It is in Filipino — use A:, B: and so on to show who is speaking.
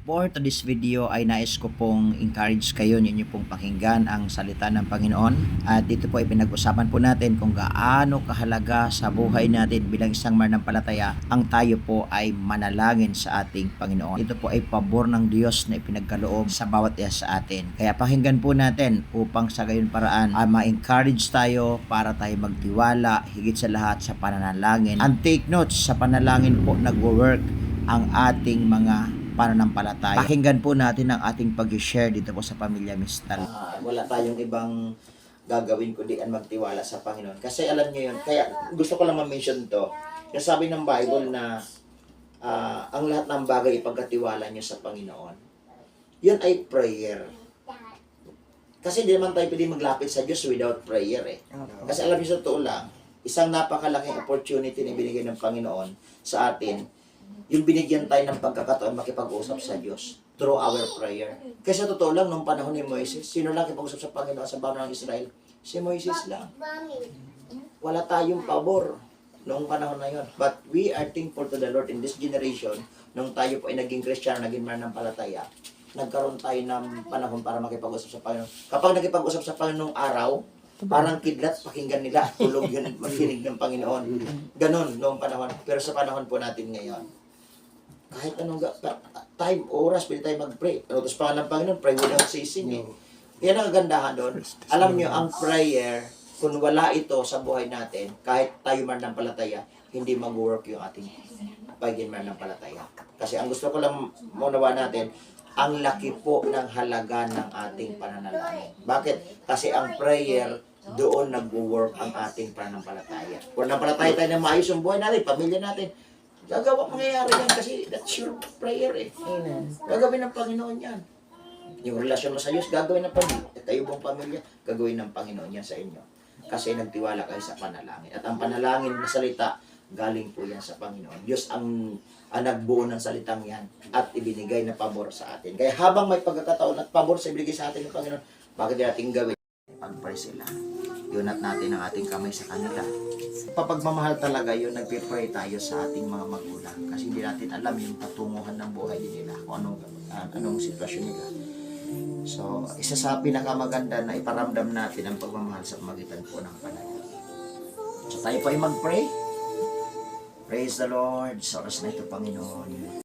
A: For today's video ay nais ko pong encourage kayo ninyo pong pakinggan ang salita ng Panginoon. At dito po ay pinag-usapan po natin kung gaano kahalaga sa buhay natin bilang isang mananampalataya ang tayo po ay manalangin sa ating Panginoon. Ito po ay pabor ng Diyos na ipinagkaloob sa bawat isa sa atin. Kaya pakinggan po natin upang sa gayon paraan ay ma-encourage tayo para tayo magtiwala higit sa lahat sa pananalangin. And take notes, sa panalangin po nagwo-work ang ating mga pananampalataya. Pakinggan po natin ang ating pag-share dito po sa Pamilya Mistal. Wala tayong ibang gagawin kundi ang magtiwala sa Panginoon. Kasi alam niyo yun, kaya gusto ko lang ma-mention to. Yung sabi ng Bible na ang lahat ng bagay ipagkatiwala niyo sa Panginoon. Yun ay prayer. Kasi di naman tayo pwede maglapit sa Diyos without prayer eh. Kasi alam niyo sa totoo lang, isang napakalaking opportunity na binigay ng Panginoon sa atin, yung binigyan tayo ng pagkakataon makipag-usap sa Diyos through our prayer. Kasi sa totoo lang, nung panahon ni Moises, sino lang kipag-usap sa Panginoon sa bayan ng Israel? Si Moises lang. Wala tayong pabor noong panahon na yun. But we are thankful to the Lord in this generation, nung tayo po ay naging Christian, naging mananampalataya, nagkaroon tayo ng panahon para makipag-usap sa Panginoon. Kapag nakipag-usap sa Panginoon araw, parang kidlat, pakinggan nila, tulog yun, makinig ng Panginoon. Ganon noong panahon. Pero sa panahon po natin ngayon, kahit anong time, oras, pwede tayo mag-pray. Utos pa ng Panginoon, pray without ceasing eh. Yan ang kagandahan doon. Alam nyo, ang prayer, kung wala ito sa buhay natin, kahit tayo man ng palataya, hindi mag-work yung ating pagiging man ng palataya. Kasi ang gusto ko lang maunawa natin, ang laki po ng halaga ng ating pananalangin. Bakit? Kasi ang prayer, doon nag-work ang ating pananampalataya. Kung nampalataya tayo na maayos yung buhay natin, pamilya natin, gagawa mangyayari yan kasi that's your prayer eh.
B: Amen.
A: Gagawin ng Panginoon yan. Yung relasyon mo sa Diyos, gagawin ng Panginoon. At tayo buong pamilya, gagawin ng Panginoon yan sa inyo. Kasi nagtiwala kayo sa panalangin. At ang panalangin na salita, galing po yan sa Panginoon. Diyos ang nagbuo ng salitang yan at ibinigay na pabor sa atin. Kaya habang may pagkakataon at pabor sa ibigay sa atin ng Panginoon, bakit natin gawin? Pag-pray sila. Yunat natin ang ating kamay sa kanila. Papagmamahal talaga yun, nagpipray tayo sa ating mga magulang. Kasi hindi natin alam yung patunguhan ng buhay din nila, kung anong sitwasyon nila. So, isa sa pinakamaganda na iparamdam natin ang pagmamahal sa pamagitan po ng panalangin. So, tayo po ay mag-pray. Praise the Lord. Sa oras na ito, Panginoon.